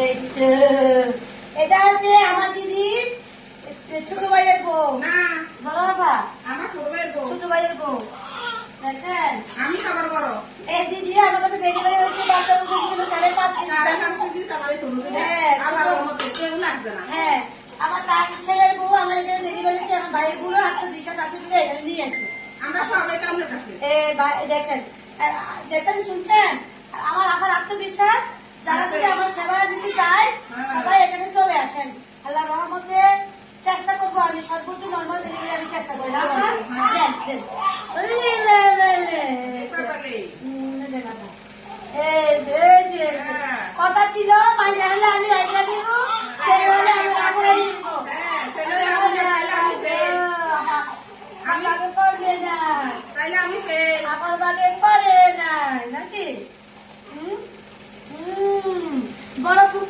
এই তো, এটা হচ্ছে আমার দিদির ছোট ভাইয়ের বউ। না বড় বাবা, আমার ছোট ভাইয়ের বউ। ছোট ভাইয়ের বউ। দেখেন, আমি সবার বড়। এই দিদি আমার কাছে ডেলিভারি হয়েছে, বাচ্চা ছিল 5.5 কেজি। 5.5 কেজি আমার এই ছোট দিদি। হ্যাঁ, আমার ওর মধ্যে কেউ লাগবে না। হ্যাঁ, আমার তার ছেলের বউ আমার এখানে ডেলিভারি হয়েছে। আমার ভাইয়ের বুড়ো আত্মবিশ্বাস আছে বলে এখানে নিয়ে আসছে। আমরা সবাই কামড়ের কাছে। দেখেন, দেখছেন, শুনছেন, আমার আত্মবিশ্বাস, যারা যদি আমার সেবা নিতে চায় সবাই এখানে চলে আসেন। আল্লাহ রহমতে চেষ্টা করবো, আমি সর্বোচ্চ নর্মাল ডেলিভারি আমি চেষ্টা করি। কথা ছিল মাইনে হলে আমি রাইখা দিব, ছেলে হলে আমি রাখলে দিব। আমি আগে পারলে না, তাইলে আমি ফেল। আমার বাগে পারে না নাকি? বড় ফুক